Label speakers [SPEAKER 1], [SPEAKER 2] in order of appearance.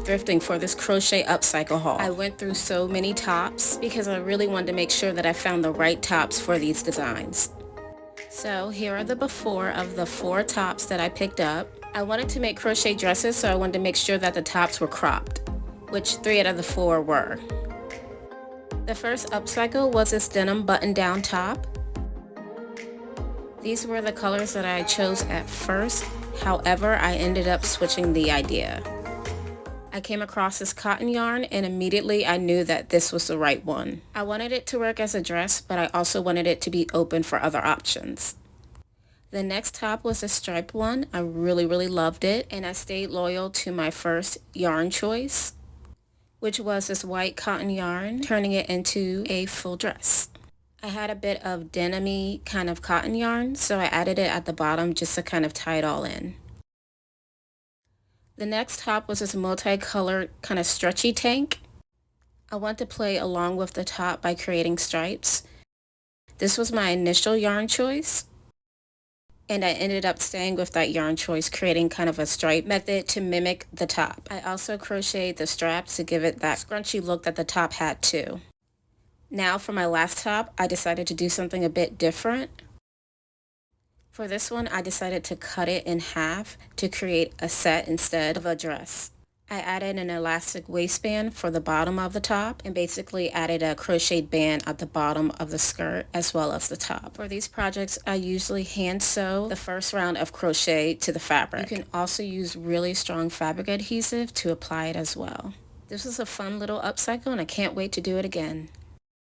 [SPEAKER 1] thrifting for this crochet upcycle haul. I went through so many tops because I really wanted to make sure that I found the right tops for these designs. So here are the before of the 4 tops that I picked up. I wanted to make crochet dresses, so I wanted to make sure that the tops were cropped, which 3 out of the 4 were. The first upcycle was this denim button-down top. These were the colors that I chose at first, however, I ended up switching the idea. I came across this cotton yarn and immediately I knew that this was the right one. I wanted it to work as a dress, but I also wanted it to be open for other options. The next top was a striped one. I really loved it, and I stayed loyal to my first yarn choice, which was this white cotton yarn, turning it into a full dress. I had a bit of denim-y kind of cotton yarn, so I added it at the bottom just to kind of tie it all in. The next top was this multicolored kind of stretchy tank. I want to play along with the top by creating stripes. This was my initial yarn choice, and I ended up staying with that yarn choice, creating kind of a stripe method to mimic the top. I also crocheted the straps to give it that scrunchy look that the top had too. Now for my last top, I decided to do something a bit different. For this one, I decided to cut it in half to create a set instead of a dress. I added an elastic waistband for the bottom of the top and basically added a crocheted band at the bottom of the skirt as well as the top. For these projects, I usually hand sew the first round of crochet to the fabric. You can also use really strong fabric adhesive to apply it as well. This was a fun little upcycle and I can't wait to do it again.